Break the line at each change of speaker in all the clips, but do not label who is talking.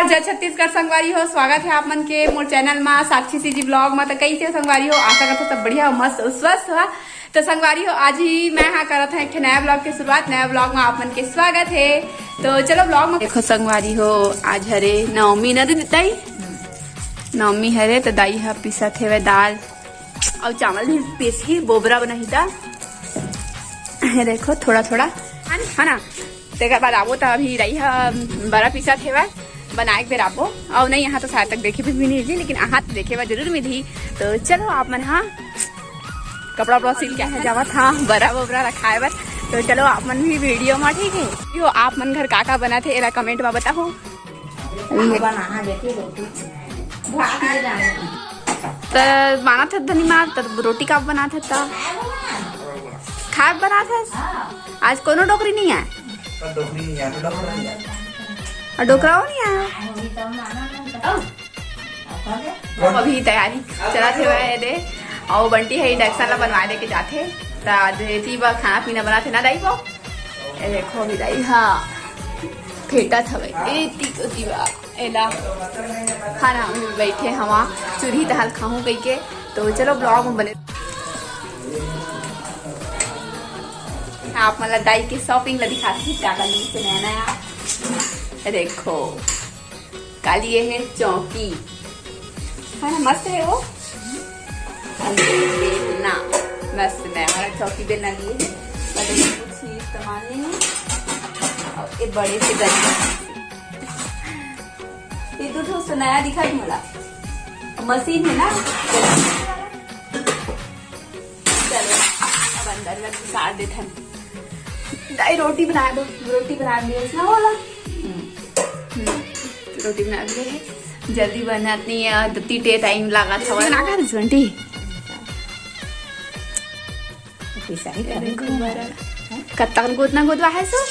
जय छत्तीसगढ़ संगवारी हो। स्वागत है आप मन के मोर चैनल में साक्षी सी जी ब्लॉग में। तो कैसे संगवारी हो, आशा करते सब बढ़िया हो, मस्त स्वस्थ हो। तो संगवारी हो, आज ही मैं यहाँ करत है एक नया ब्लॉग की शुरुआत। नया ब्लॉग में आप मन के स्वागत है। तो चलो ब्लॉग में देखो संगवारी हो, आज हरे नवमी न दाई नवमी हरे तो दाई हा पिसत है दाल और चावल भी पीसी बोबरा बनाही था। देखो थोड़ा थोड़ा है ना। तेकर बाद आबो तो अभी रही है बड़ा पीसा थे बनाए फिर आपो और नहीं यहाँ तो शायद तक देखे भी नहीं थी, लेकिन यहाँ तो देखे जरूर में थी। तो चलो आप मन हाँ कपड़ा वपड़ा सिल क्या है जावत हाँ बरा बोबरा रखाए बस। तो चलो आप मन भी वीडियो में ठीक है। यो आप मन घर का बना थे एला कमेंट में बताओ। तो बना था धनी माँ तो रोटी का बना था खाए बना था। आज कोनो डोकरी नहीं है और डोकरा नहीं आया। अभी तैयारी चला थे दे और बंटी है इंडक्शन ला बनवा दे के जाते थी खाना पीना बनाते ना दाई को। देखो अभी दाई हाँ फेटा था एला खाना बैठे हवा चूल्ही तहल खाऊं कही के। तो चलो ब्लॉग में बने आप मतलब दाई की शॉपिंग ला दिखाती क्या करनी से नया नया। देखो काली ये है चौकी है ना, मस्त है वो बेलना मस्त है। हमारा चौकी बेलना लिए कुछ इस्तेमाल नहीं है और ये बड़े से गंदे ये तो नया दिखा मला मशीन है ना। चलो अब अंदर सार देते दाई रोटी बना दो। रोटी बना दिए ना बोला रोटी बना दिए जल्दी बनाती है दत्ती टे टाइम लगा था बना कर घंटी कत्तन को उतना गोदवा है सो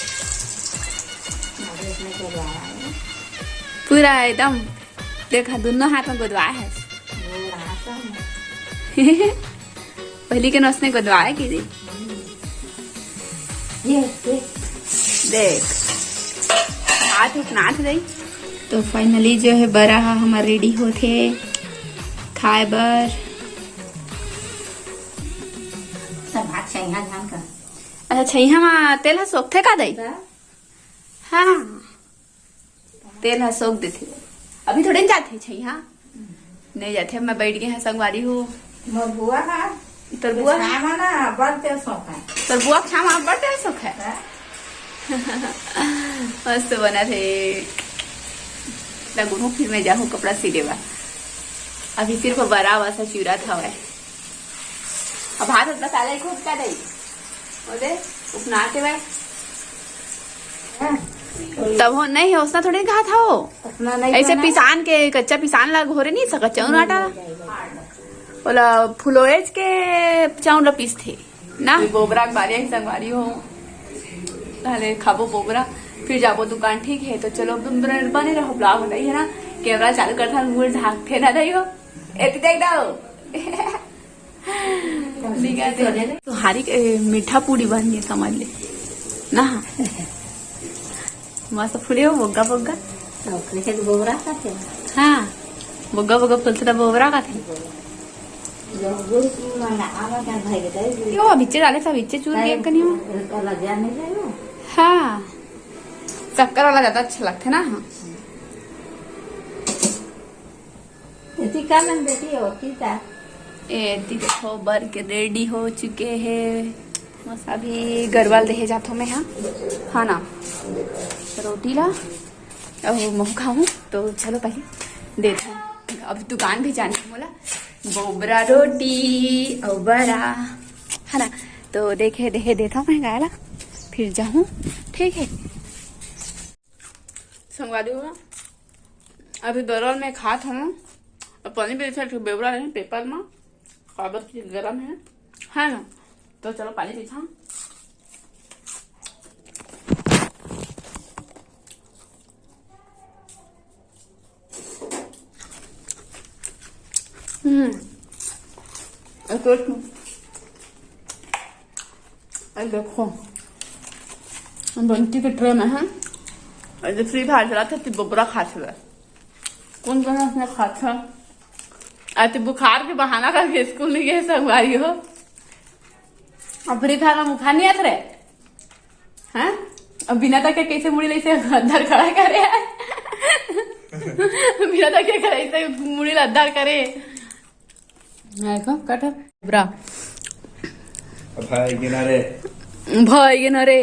पूरा एकदम देखा दोनों हाथ में गोदवा है। पहली के नौसने गोदवाया की दी देख हाथ उठना दे। तो फाइनली जो है बरा हमारा रेडी होते खाए बर अच्छा छैया में तेल हा सोख थे का दई हाँ तेल हा सोख देते अभी थोड़े जाते छैया नहीं जाते। मैं बैठ गए हैं संगवारी हूँ तरबुआ तरबुआ खामा बड़े शौक है मस्त बना थे लगू फिर मैं जाऊँ कपड़ा सिले बा। अभी सिर्फ बड़ा वैसा चूरा था वह अब हाथ मसाला खूब का दई बोले उपनाते वह तब हो नहीं है उसना थोड़ी कहा था वो ऐसे पिसान के कच्चा पिसान ला घोरे नहीं सका चौन आटा बोला फुलोएज के चाउन पीस थे ना। बोबरा के बारी संगवारी हो पहले खाबो बोबरा फिर जाबो दुकान ठीक है। तो चलो बने रहो ब्लॉग नहीं है ना। कैमरा चालू करता मुंह झाँकते ना रही हो एति देख दो तो हारी मीठा पूरी बन गई समझ ले ना। मस्त फूले हो बोगा बोगा बोबरा का थे हाँ बोगा बोगा फुलते था बोबरा का थे यो बिच्चे डाले सब बिच्चे चूर के कनी हाँ शक्कर वाला ज्यादा अच्छा लगता है ना। हाँ देखो बर के रेडी हो चुके हैं बस अभी गरवाल रहे जातो में हाँ ना रोटी ला मुँह खाऊं। तो चलो पहले देखो अभी दुकान भी जाने बोला बोबरा रोटी और बड़ा है ना। तो देखे देता हूँ मैं गायला फिर जाऊँ ठीक है। संगवा दू अभी बरौल में खात हूँ और पानी भी बेबरा है पेपर में कागज की गरम है ना। तो चलो पानी पीछा देखो बंटी के ट्रे में है फ्री फायर चला था बोबरा खा कौन कौन उसने खाता अति बुखार के बहाना करके स्कूल नहीं गए संगवारी हो और फ्री फायर में बुखार नहीं आता रहे हैं। अब बिना तक के कैसे मुड़ी ले अंदर खड़ा करे बिना तक के ऐसे मुड़ी अंदर करे कट ब्रा
भाई गिनारे
भाई रे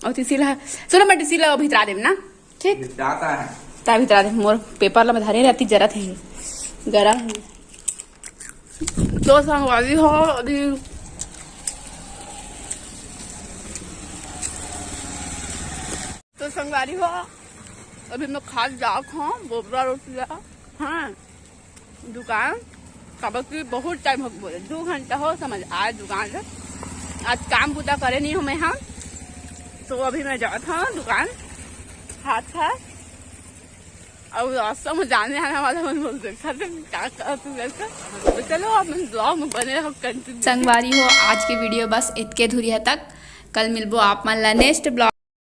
और तिसिला सुनो मैं तिसिला भितरा देम ना ठीक
जाता है
ता भितरा दे मोर पेपर ला में धरे रहती जरा थे गरम है तो संगवारी हो अभी तो संगवारी हो अभी मैं खा जा खाऊं बोबरा रोटी हाँ दुकान कब की बहुत टाइम हो बोले 2 घंटा हो समझ आज दुकान से आज काम पूरा करे नहीं हूँ मैं हाँ तो अभी मैं जाता हूँ दुकान हाथ खा और रास्ता में जाने आने वाला मन बोल देखा तो चलो आप ब्लॉग में बने रहो कंटिन्यू। संगवारी हो आज की वीडियो बस इतके धुरी है तक कल मिलबो आप मन ला नेक्स्ट ब्लॉग।